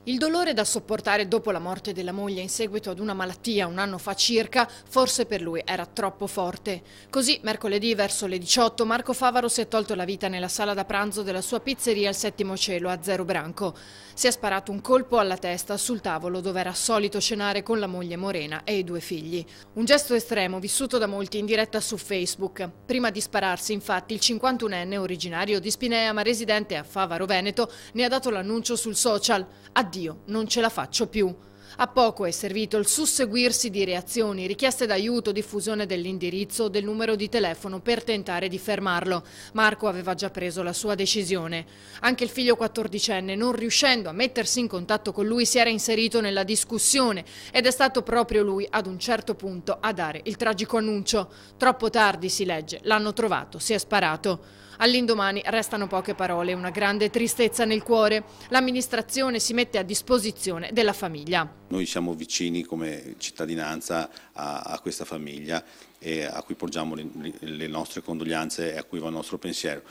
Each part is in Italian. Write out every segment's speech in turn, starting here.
Il dolore da sopportare dopo la morte della moglie in seguito ad una malattia un anno fa circa, forse per lui era troppo forte. Così, mercoledì verso le 18, Marco Favaro si è tolto la vita nella sala da pranzo della sua pizzeria al Settimo Cielo a Zero Branco. Si è sparato un colpo alla testa sul tavolo dove era solito cenare con la moglie Morena e i due figli. Un gesto estremo vissuto da molti in diretta su Facebook. Prima di spararsi, infatti, il 51enne originario di Spinea ma residente a Favaro Veneto ne ha dato l'annuncio sul social. Addio, non ce la faccio più. A poco è servito il susseguirsi di reazioni, richieste d'aiuto, diffusione dell'indirizzo o del numero di telefono per tentare di fermarlo. Marco aveva già preso la sua decisione. Anche il figlio 14enne, non riuscendo a mettersi in contatto con lui, si era inserito nella discussione ed è stato proprio lui, ad un certo punto, a dare il tragico annuncio. Troppo tardi, si legge, l'hanno trovato, si è sparato. All'indomani restano poche parole e una grande tristezza nel cuore. L'amministrazione si mette a disposizione della famiglia. Noi siamo vicini come cittadinanza a questa famiglia e a cui porgiamo le nostre condoglianze e a cui va il nostro pensiero.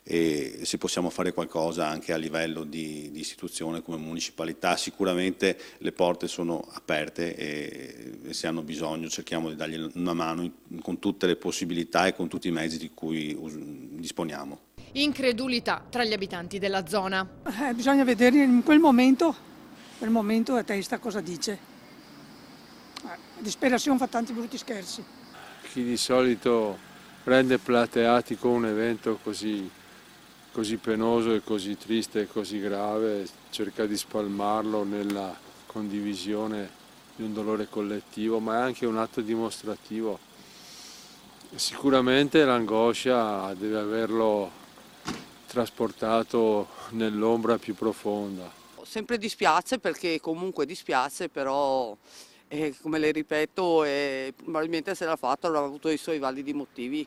E se possiamo fare qualcosa anche a livello di istituzione come municipalità, sicuramente le porte sono aperte e se hanno bisogno cerchiamo di dargli una mano con tutte le possibilità e con tutti i mezzi di cui disponiamo. Incredulità tra gli abitanti della zona. Bisogna vedere in quel momento a testa cosa dice. La disperazione fa tanti brutti scherzi. Chi di solito prende plateatico un evento così penoso e così triste e così grave, cerca di spalmarlo nella condivisione di un dolore collettivo, ma è anche un atto dimostrativo. Sicuramente l'angoscia deve averlo trasportato nell'ombra più profonda. Sempre dispiace, perché comunque dispiace, però come le ripeto, probabilmente se l'ha fatto avrà avuto i suoi validi motivi.